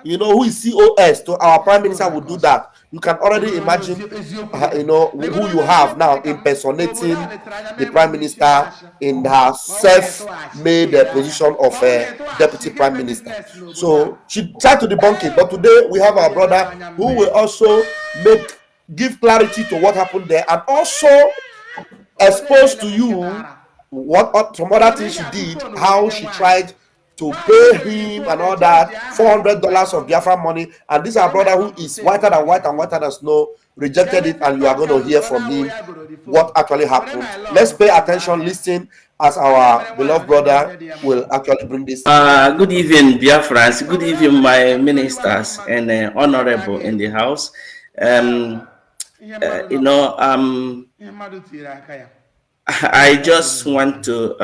who is COS to our prime minister would do that. You can already imagine, who you have now impersonating the prime minister in her self-made position of deputy prime minister. So she tried to debunk it, but today we have our brother who will also give clarity to what happened there, and also expose to you what some other things she did, how she tried to pay him and all that, $400 of Biafra money. And this our brother who is whiter than white and whiter than snow rejected it, and you are going to hear from him what actually happened. Let's pay attention, listen, as our beloved brother will actually bring this. Good evening, Biafrans. Good evening, my ministers and honorable in the house. I just want to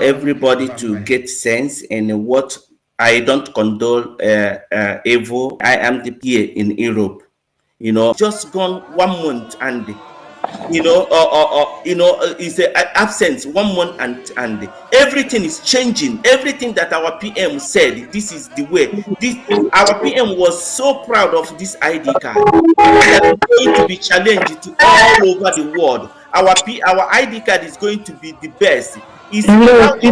everybody to get sense in what I don't condone evil. I am the PA in Europe. Just gone 1 month and it's an absence 1 month and everything is changing. Everything that our PM said, this is the way. Our PM was so proud of this ID card that it's going to be challenged to all over the world. Our ID card is going to be the best. Whenever you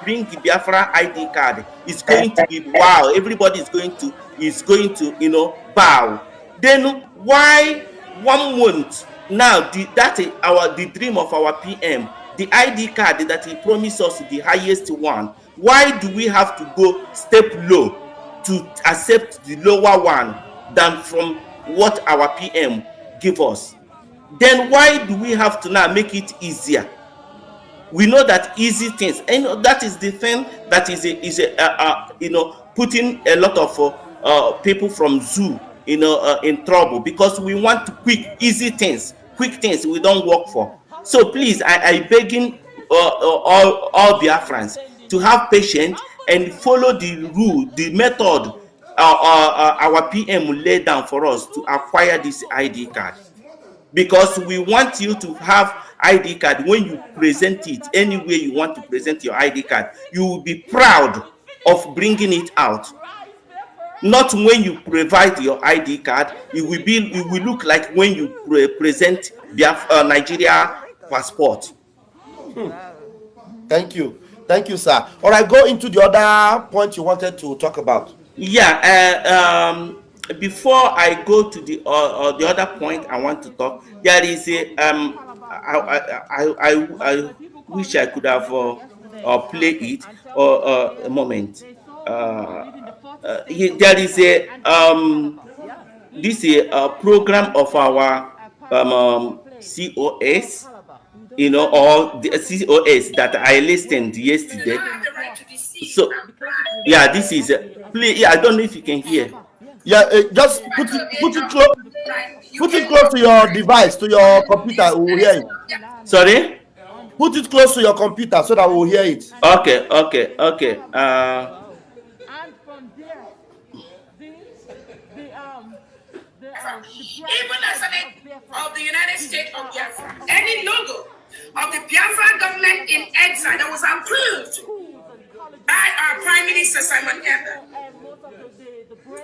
bring the Biafra ID card, it's going to be wow. Everybody is going to bow. Then why 1 month now? The dream of our PM, the ID card that he promised us, the highest one. Why do we have to go step low to accept the lower one than from what our PM give us? Then why do we have to now make it easier? We know that easy things, and that is the thing that is putting a lot of people from zoo in trouble, because we want quick things we don't work for. So please, I begging all Biafrans to have patience and follow the rule, the method our PM will lay down for us to acquire this ID card, because we want you to have ID card. When you present it, any way you want to present your ID card, you will be proud of bringing it out. Not when you provide your ID card, it will look like when you present Nigeria passport. Thank you, sir. All right, go into the other point you wanted to talk about. Yeah. Before I go to the other point I want to talk, there is a I wish I could have play it a moment. There is a program of our COS, or the COS that I listened yesterday. So yeah, this is play. I don't know if you can hear. Yeah, just put it close to your device, to your computer. We'll hear it. Sorry? Put it close to your computer so that we'll hear it. Okay. Even as an of the United States of Biafra, any logo of the Biafra government in exile that was approved by our Prime Minister Simon Ekpa,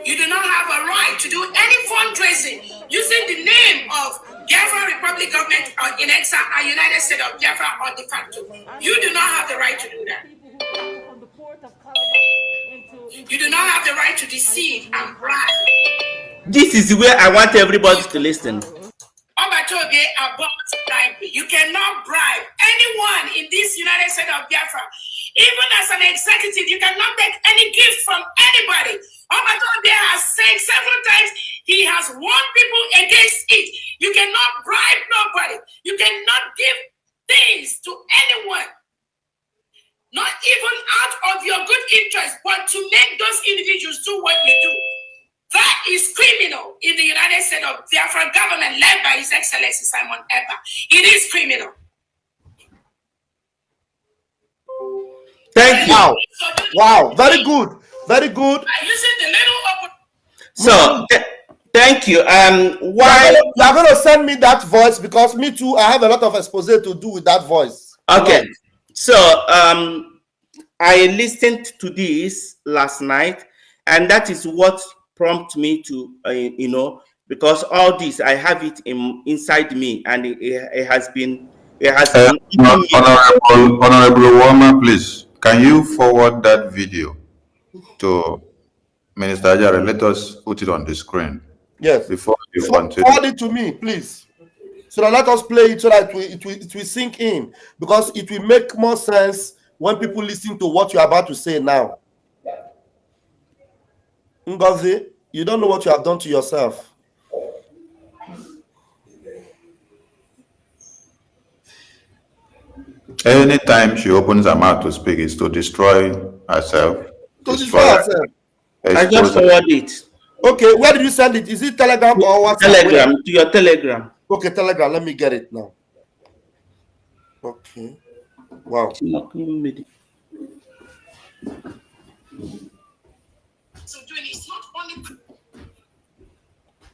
you do not have a right to do any fundraising using the name of Biafra Republic government in exile and United States of Biafra or de facto. You do not have the right to do that. You do not have the right to deceive and bribe. This is where I want everybody to listen. You cannot bribe anyone in this United States of Biafra. Even as an executive, you cannot take any gift from anybody. Obatombe has said several times he has warned people against it. You cannot bribe nobody. You cannot give things to anyone. Not even out of your good interest, but to make those individuals do what you do. That is criminal in the United States of Biafra government led by His Excellency Simon Ekpa. It is criminal. Thank you. Wow, very good. Very good. Using the little so thank you. Why you are going to send me that voice, because me too, I have a lot of expose to do with that voice. Okay. So I listened to this last night, and that is what prompted me to, because all this I have it inside me, and it has been eating me. Honorable Wama, please, can you forward that video to Minister Ajare? Let us put it on the screen. Yes. Before you Forward continue. it to me, please. So that let us play it so that it will sink in, because it will make more sense when people listen to what you're about to say now. Ngozi, you don't know what you have done to yourself. Anytime she opens her mouth to speak, is to destroy herself. To destroy herself. I just forward it. Okay, where did you send it? Is it Telegram or WhatsApp? Telegram, to your Telegram. Okay, Telegram. Let me get it now. Okay. Wow.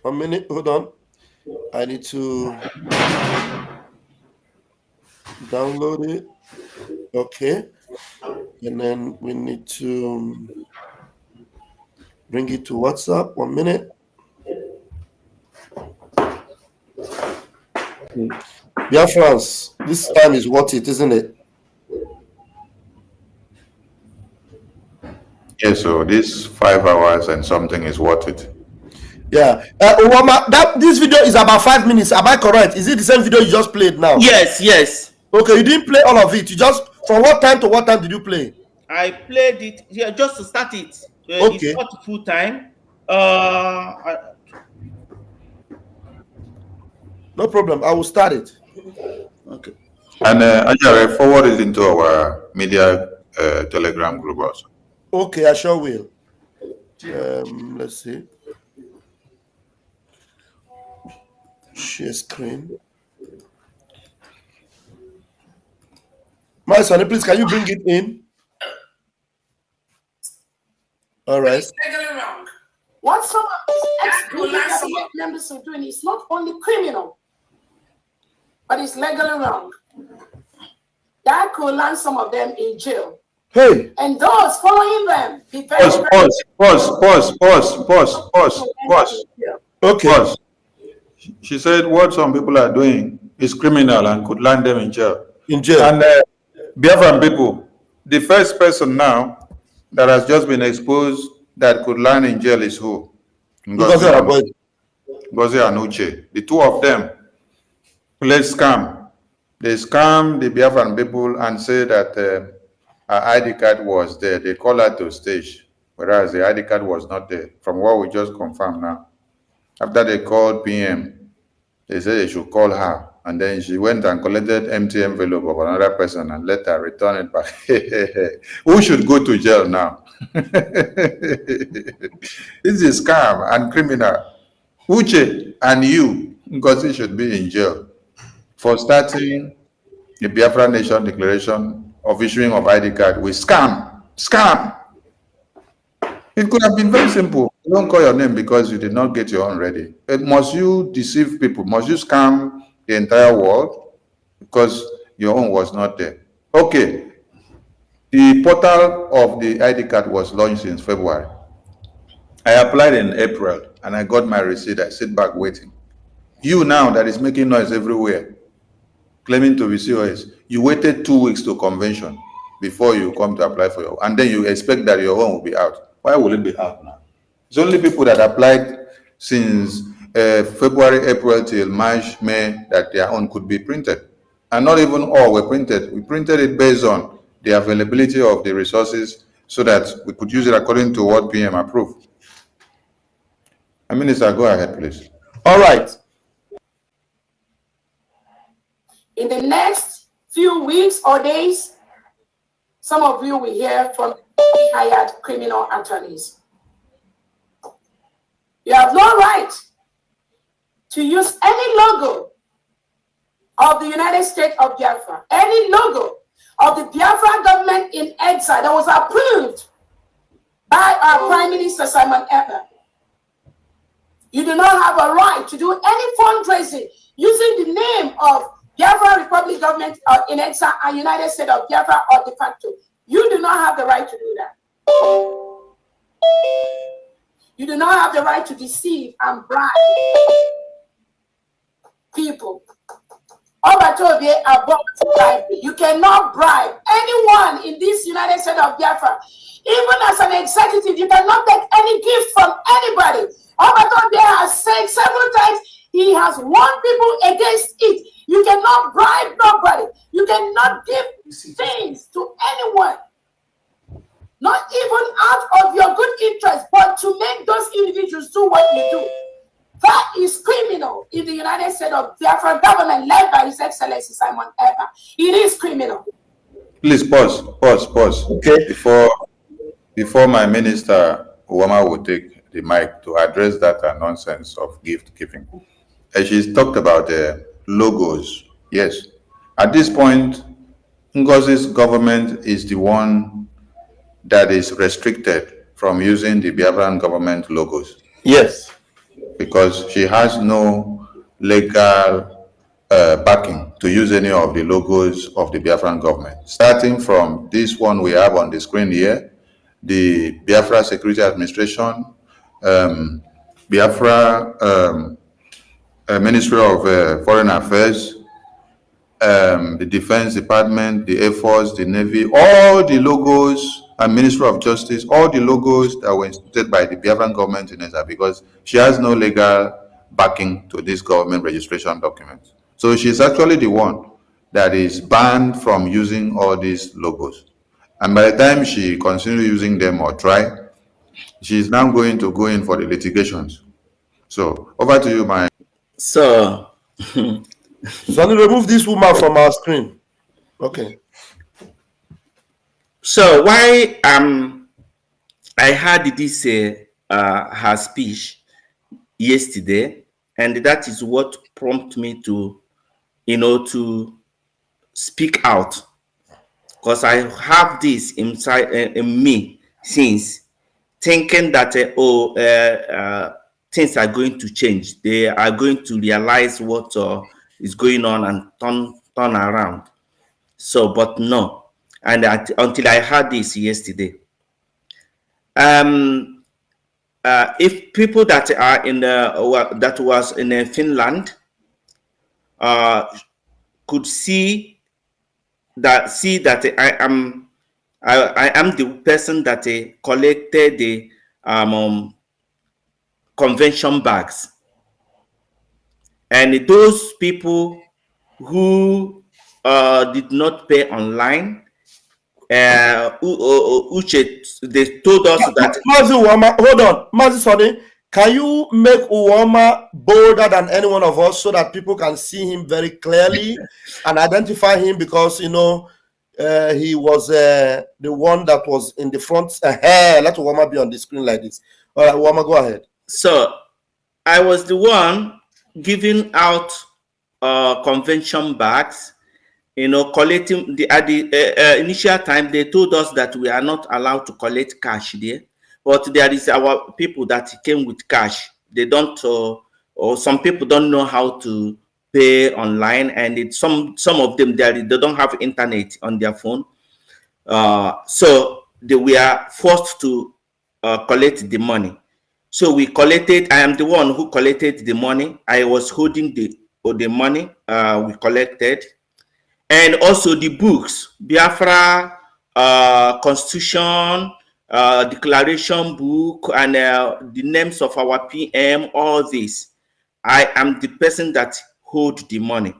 A minute, hold on. I need to download it. Okay. And then we need to bring it to WhatsApp. 1 minute. Yeah, France, this time is worth it, isn't it? Yes, so this 5 hours and something is worth it. Yeah. This video is about 5 minutes. Am I correct? Is it the same video you just played now? Yes. Okay, you didn't play all of it. You just, from what time to what time did you play? I played it, yeah, just to start it. Okay. It's not full time. No problem. I will start it. Okay. And Ajare, forward it into our media Telegram group also. Okay, I sure will. Let's see. Share screen. My son, please, can you bring it in? All right. It's legally wrong. What some of these members are doing is not only criminal, but it's legally wrong. That could land some of them in jail. Hey. And those following them, be very, Pause. Okay. Pause. She said what some people are doing is criminal and could land them in jail. In jail. And Biafran people, the first person now that has just been exposed that could land in jail is who? Ngozi and Uche. The two of them played scam. They scammed the Biafran people and say that her ID card was there. They call her to stage, whereas the ID card was not there, from what we just confirmed now. After they called PM, they said they should call her. And then she went and collected empty envelope of another person and let her return it back. Who should go to jail now? This is scam and criminal. Uche and you, Ngozi, should be in jail for starting the Biafra Nation Declaration of issuing of ID card with scam. Scam. It could have been very simple. You don't call your name because you did not get your own ready. Must you deceive people? Must you scam the entire world because your own was not there? Okay. The portal of the ID card was launched since February. I applied in April and I got my receipt. I sit back waiting. You now that is making noise everywhere, claiming to be COS, you waited 2 weeks to convention before you come to apply for your, and then you expect that your own will be out. Why will it be out now? It's only people that applied since February, April till March, May that their own could be printed. And not even all were printed. We printed it based on the availability of the resources so that we could use it according to what PM approved. Minister, go ahead, please. All right. in the next few weeks or days, some of you will hear from hired criminal attorneys. You have no right to use any logo of the United States of Biafra, any logo of the Biafra government in exile that was approved by our Prime Minister Simon Ekpa. You do not have a right to do any fundraising using the name of Biafra Republic government in exile and United States of Biafra or de facto. You do not have the right to do that. You do not have the right to deceive and bribe people. You cannot bribe anyone in this United States of Biafra. Even as an executive, you cannot take any gift from anybody. Obatobie has said several times he has warned people against it. You cannot bribe nobody. You cannot give things to anyone. Not even out of your good interest, but to make those individuals do what you do. That is criminal in the United States of Biafra government led by His Excellency Simon Ekpa. It is criminal. Please pause. Okay. Before my minister Uwama will take the mic to address that nonsense of gift giving. She's talked about the logos. Yes. At this point, Ngozi's government is the one that is restricted from using the Biafran government logos. Yes. Because she has no legal backing to use any of the logos of the Biafran government. Starting from this one we have on the screen here, the Biafra Security Administration, Biafra Ministry of Foreign Affairs, the Defense Department, the Air Force, the Navy, all the logos, and Ministry of Justice, all the logos that were instituted by the Biafran government in ESA, because she has no legal backing to this government registration documents. So she's actually the one that is banned from using all these logos. And by the time she continues using them or try, she's now going to go in for the litigations. So over to you, my. So, Sonny, remove this woman from our screen. Okay. So why I heard this her speech yesterday, and that is what prompted me to, to speak out, because I have this inside in me since, thinking that things are going to change. They are going to realize what is going on and turn around. So, but no. And until I heard this yesterday, if people that are in that was in Finland could see that I am the person that collected the convention bags, and those people who did not pay online. Uche, they told us that. Mazi Uwama, hold on, Mazi Sonny, can you make Uwama bolder than any one of us so that people can see him very clearly and identify him, because he was the one that was in the front. Let Uwama be on the screen like this. All right, Uwama, go ahead. So I was the one giving out convention bags. Collecting at the initial time, they told us that we are not allowed to collect cash there, but there is our people that came with cash. They don't, or some people don't know how to pay online, and some of them they don't have internet on their phone, so they were forced to collect the money. So we collected. I am the one who collected the money. I was holding the money we collected. And also the books, Biafra Constitution, Declaration book, and the names of our PM, all this. I am the person that hold the money.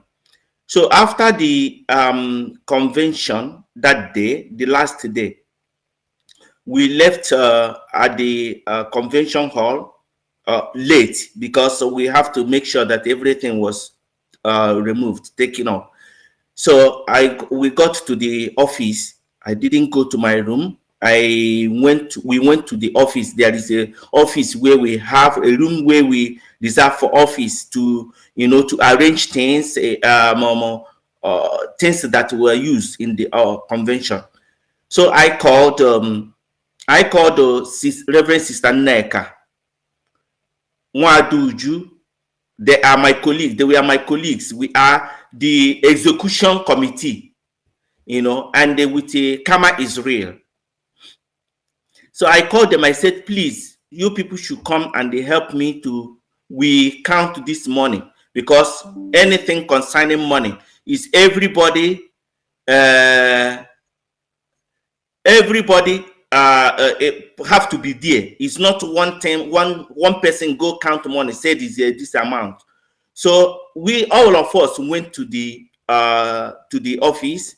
So after the convention that day, the last day, we left at the convention hall late, because we have to make sure that everything was removed, taken off. So we got to the office. I didn't go to my room. We went to the office. There is a office where we have a room where we reserve for office to, to arrange things, things that were used in the convention. So I called Reverend Sister Neka Mwaduju. They are my colleagues. They were my colleagues. We are the execution committee. you know, and with a karma is real. So I called them. I said, please, you people should come and they help me to we count this money, because anything concerning money is everybody have to be there. It's not one time one person go count money, said is this amount. So we all of us went to the office,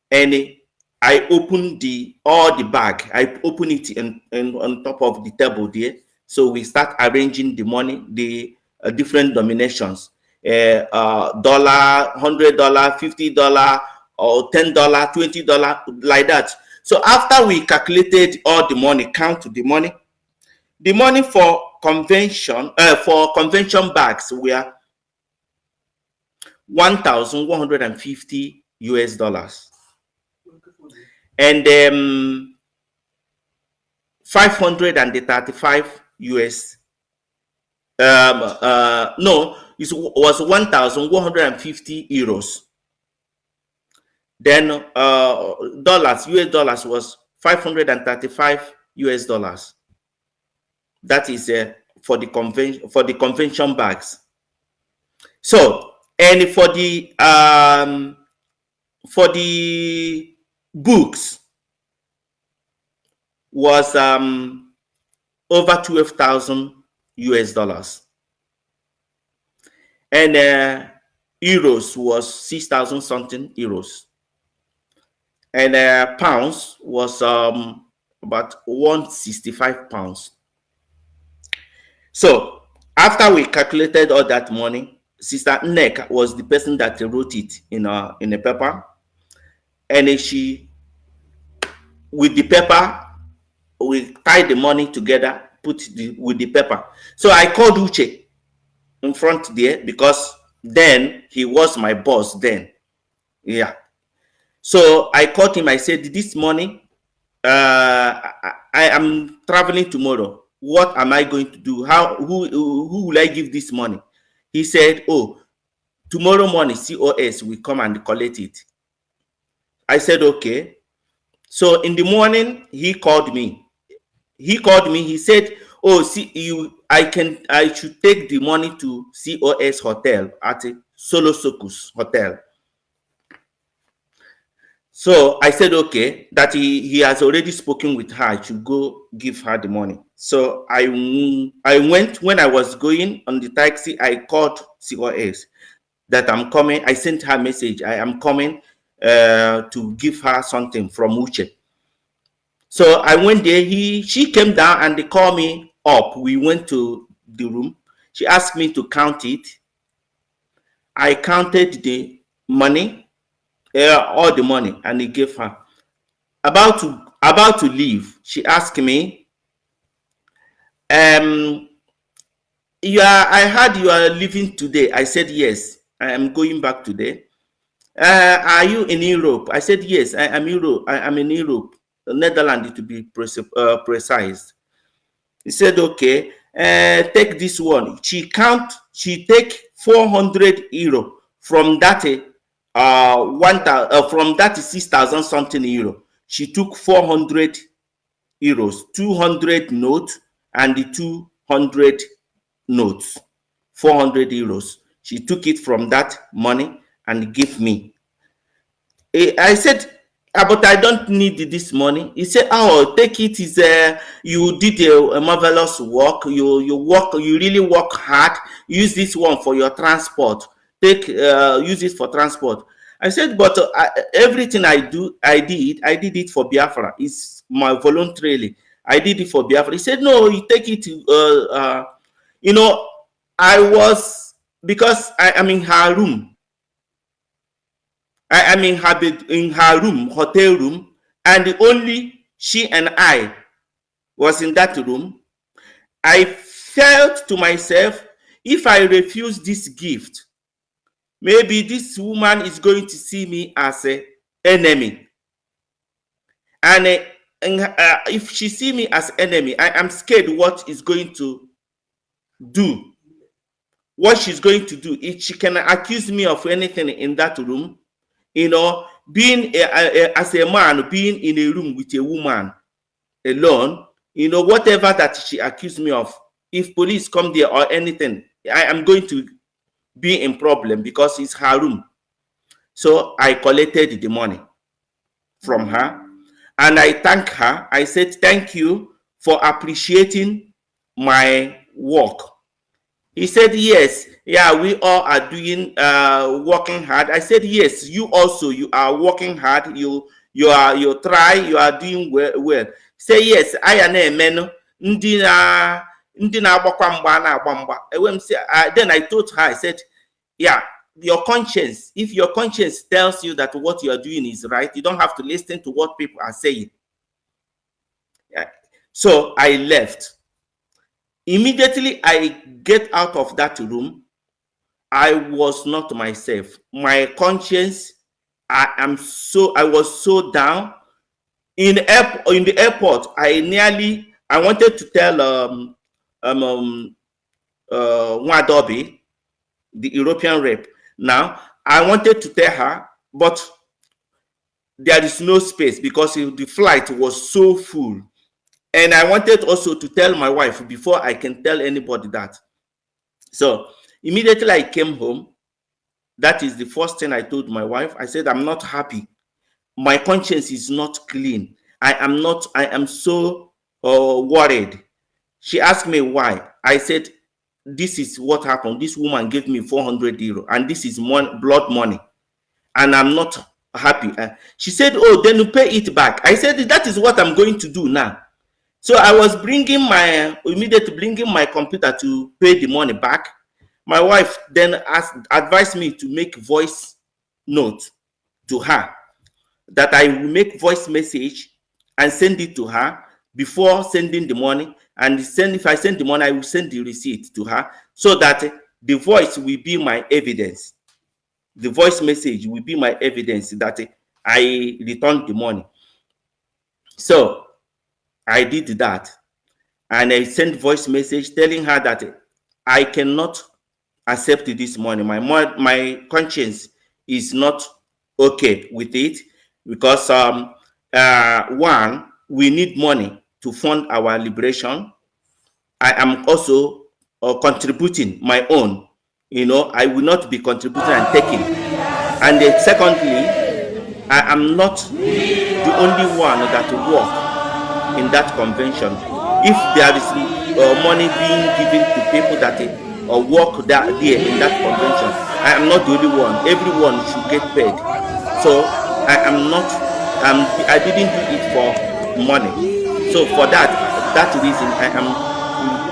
and I opened all the bag. I opened it and on top of the table there. So we start arranging the money, the different denominations, $1, $100, $50, or $10, $20, like that. So after we calculated all the money, count the money for convention bags were $1,150 and 535 US. No, it was 1,150 euros. Then dollars, US dollars was 535 US dollars. That is for the convention bags. So, and for the books was over 12,000 US dollars, and euros was 6,000 something euros, and pounds was about 165 pounds. So after we calculated all that money, Sister Nek was the person that wrote it in a paper, and she, with the paper, we tied the money together, with the paper. So I called Uche in front there, because then he was my boss then. Yeah. So I called him. I said, this money, I am traveling tomorrow. What am I going to do? Who will I give this money? He said, oh, tomorrow morning COS will come and collect it. I said, okay. So in the morning, he called me. He said, oh, see, I should take the money to COS hotel at Solo Sokus hotel. So I said, okay, that he has already spoken with her. I should go give her the money. So I went. When I was going on the taxi, I called COS that I'm coming. I sent her a message. I am coming to give her something from Uche. So I went there. She came down and they called me up. We went to the room. She asked me to count it. I counted the money, all the money, and he gave her. About to leave, she asked me, I heard you are leaving today. I said, yes, I am going back today. Are you in Europe? I said, yes, I am in Europe, Netherlands to be precise. He said, okay, take this one. She take 400 euro from that from that 6,000 something euro. She took 400 euros, 200 notes and the 200 notes, 400 euros. She took it from that money and gave me. I said, but I don't need this money. He said, oh, take it. Is you did a marvelous work. You really work hard. Use this one for your transport. Use it for transport. I said, but everything I did it for Biafra. It's my voluntarily. I did it for Biafra. He said, no, you take it. I was, because I am in her room. I am in her room, hotel room, and only she and I was in that room. I felt to myself, if I refuse this gift, maybe this woman is going to see me as an enemy. And if she see me as enemy, I am scared what is going to do. What she's going to do. If she can accuse me of anything in that room, being as a man, being in a room with a woman alone, you know, whatever that she accused me of, if police come there or anything, I am going to be in problem because it's her room. So I collected the money from her and I thank her. I said, thank you for appreciating my work. He said, yes, yeah, we all are doing, working hard. I said, yes, you also, you are working hard. You try, you are doing well. Say, yes, I am a man. Then I told her, I said, yeah, your conscience, if your conscience tells you that what you are doing is right, you don't have to listen to what people are saying. Yeah. So I left. Immediately I get out of that room, I was not myself. My conscience, I was so down. In the airport, I wanted to tell Nwadobi, the European rep. Now, I wanted to tell her, but there is no space because the flight was so full. And I wanted also to tell my wife before I can tell anybody that. So immediately I came home. That is the first thing I told my wife. I said, I'm not happy. My conscience is not clean. I am so worried. She asked me why. I said, this is what happened. This woman gave me 400 euro and this is blood money. And I'm not happy. She said, oh, then you pay it back. I said, that is what I'm going to do now. So I was immediately bringing my computer to pay the money back. My wife then advised me to make voice note to her, that I will make voice message and send it to her before sending the money. And if I send the money, I will send the receipt to her so that the voice will be my evidence. The voice message will be my evidence that I returned the money. So I did that, and I sent voice message telling her that I cannot accept this money. My conscience is not okay with it because one, we need money to fund our liberation. I am also contributing my own. You know, I will not be contributing and taking. And then secondly, I am not the only one that work in that convention. If there is money being given to people that work there in that convention, I am not the only one. Everyone should get paid. So I didn't do it for money. So for that reason, I am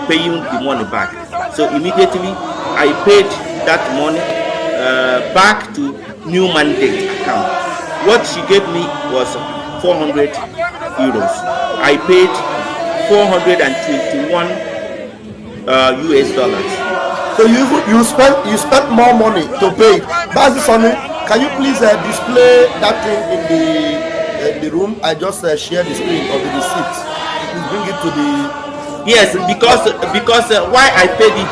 paying the money back. So immediately I paid that money back to new mandate account. What she gave me was 400 euros. I paid 421 US dollars. So you spent more money to pay. Bazi Sonu, can you please display that thing in the room? I just share the screen of the receipt. Please bring it to the. Yes, because why I paid it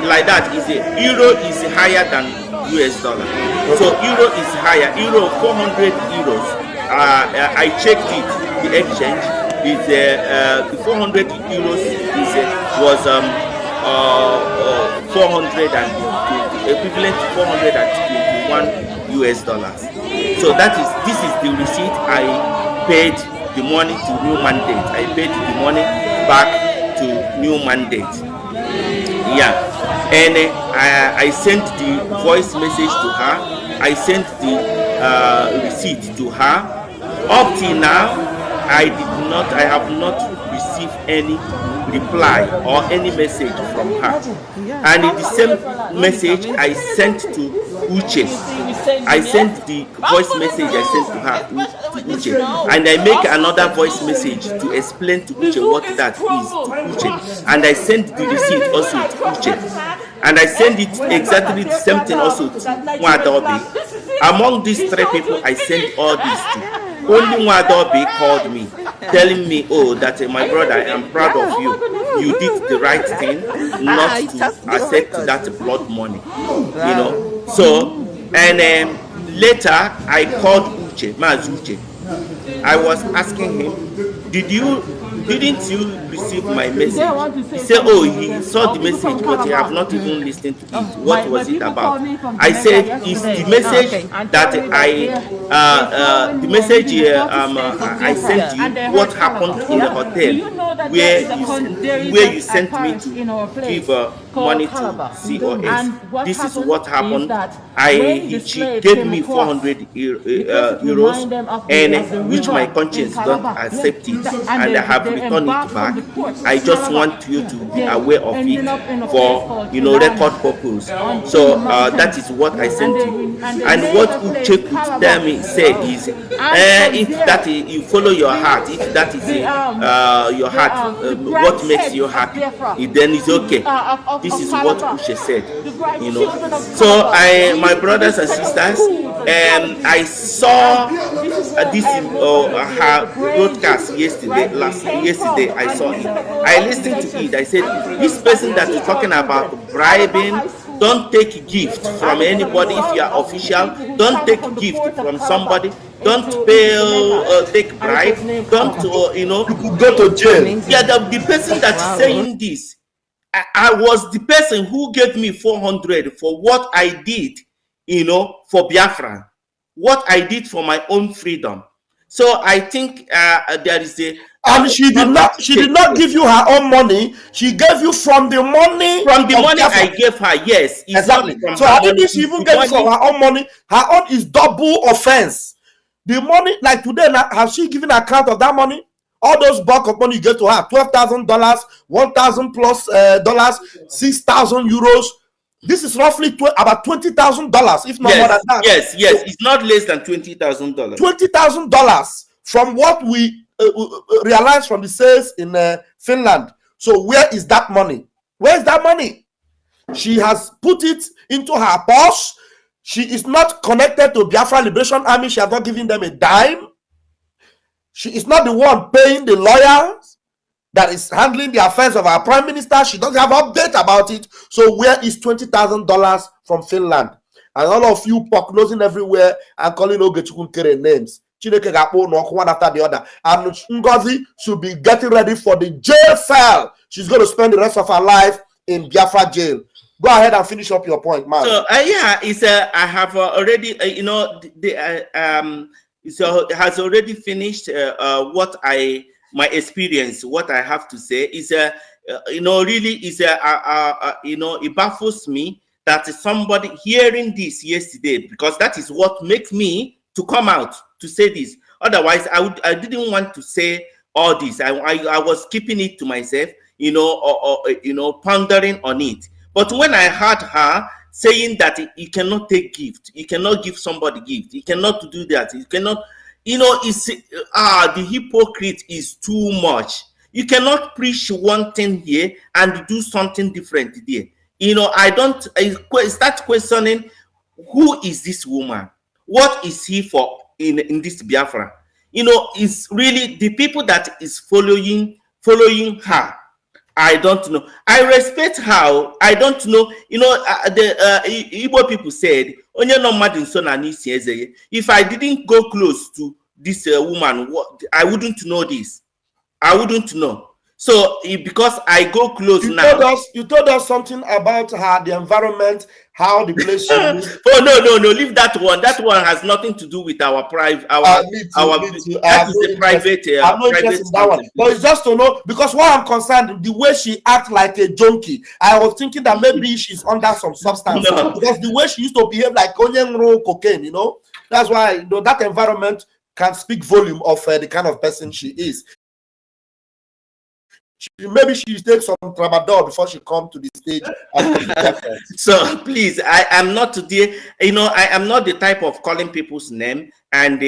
like that is euro is higher than US dollar. Okay. So euro is higher. 400 euros. I checked it. The exchange is the 400 euros was 400 and equivalent to 421 US dollars. So this is the receipt. I paid the money to new mandate. I paid the money back to new mandate. Yeah, and I sent the voice message to her. I sent the receipt to her. Up till now, I have not received any reply or any message from her. And in the same message I sent to Uche, I sent the voice message I sent to her to Uche, and I make another voice message to explain to Uche what that is to Uche, and I sent the receipt also to Uche, and I send it exactly the same thing also to Nwadobi. Among these three people I sent all these to. Only Nwadobi called me, telling me, oh, that my brother, I am proud of you. You did the right thing not to accept that blood money. You know. So, and later I called Uche, Mazi Uche. I was asking him, didn't you receive my message? He said, oh, he saw the message, but he have not even listened to it. What was it about? I said, it's the message that I sent you, what happened in the hotel, where you sent me to give money to COS. This is what happened. She gave me 400 euros, and which my conscience don't accept it, and I have returned it back. I just want you to be aware of it for record purpose. So that is what I sent you. And what Uche could tell me said is, if that is, you follow your heart, if that is your heart, what makes you happy, then it's okay. This is what Uche said. So my brothers and sisters, I saw this her broadcast yesterday. Yesterday I saw it. I listened to it. I said, this person that is talking about bribing, don't take gift from anybody. If you are official, don't take gift from somebody. Don't pay, take bribe. Don't you could go to jail. Yeah, the person that is saying this, I was the person who gave me 400 for what I did, for Biafra, what I did for my own freedom. So I think there is a. And she did not give you her own money. She gave you from the money. From the money Biafra. I gave her, yes. Exactly. So I think she even gave you from her own money. Her own is double offense. The money, like today, now, has she given account of that money? All those bulk of money you get to her, $12,000, $1,000 plus dollars, 6,000 euros. This is roughly about $20,000, if not more than that. Yes, it's not less than $20,000. $20,000 from what we realized from the sales in Finland. So where is that money? Where is that money? She has put it into her purse. She is not connected to Biafra Liberation Army. She has not given them a dime. She is not the one paying the lawyers that is handling the affairs of our prime minister. She doesn't have update about it. So where is $20,000 from Finland? And all of you nosing everywhere and calling Ogechukwu Kere names. Chineke ga-akpọ ụnụ ọkụ one after the other. And Ngozi should be getting ready for the jail cell. She's going to spend the rest of her life in Biafra jail. Go ahead and finish up your point, man. So it's I have already so it has already finished what my experience. What I have to say is really is it baffles me that somebody hearing this yesterday, because that is what makes me to come out to say this. Otherwise, I didn't want to say all this. I was keeping it to myself, pondering on it. But when I heard her saying that you cannot take gift, you cannot give somebody gift, you cannot do that, you cannot, the hypocrite is too much. You cannot preach one thing here and do something different there. I start questioning, who is this woman? What is he for in this Biafra? It's really the people that is following her. I don't know. I respect how. I don't know. The Igbo people said, if I didn't go close to this woman, I wouldn't know this. I wouldn't know. So because I go close now. You told us something about her, the environment, how the place should be. Oh no, leave that one. That one has nothing to do with our private. That is the private. I'm not interested in that one. But it's just to know, because what I'm concerned, the way she acts like a junkie, I was thinking that maybe she's under some substance. No. Because the way she used to behave like cocaine, that's why that environment can speak volume of the kind of person she is. Maybe she takes some tramadol before she comes to the stage. So please, I am not today. I am not the type of calling people's name and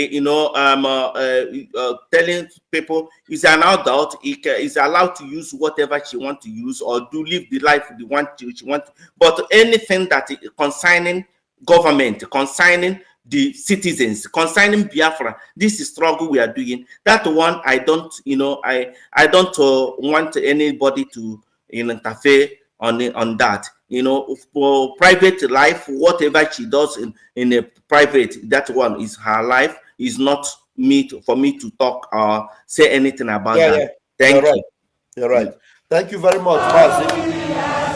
telling people is an adult. Is allowed to use whatever she wants to use or do live the life she wants. But anything that concerning government, concerning the citizens, concerning Biafra, this is struggle we are doing. That one, I don't, I don't want anybody to interfere on that. For private life, whatever she does in a private, that one is her life. is not for me to talk or say anything about that. Yeah. Thank You're you. right. You're right. Thank you very much, Mazi.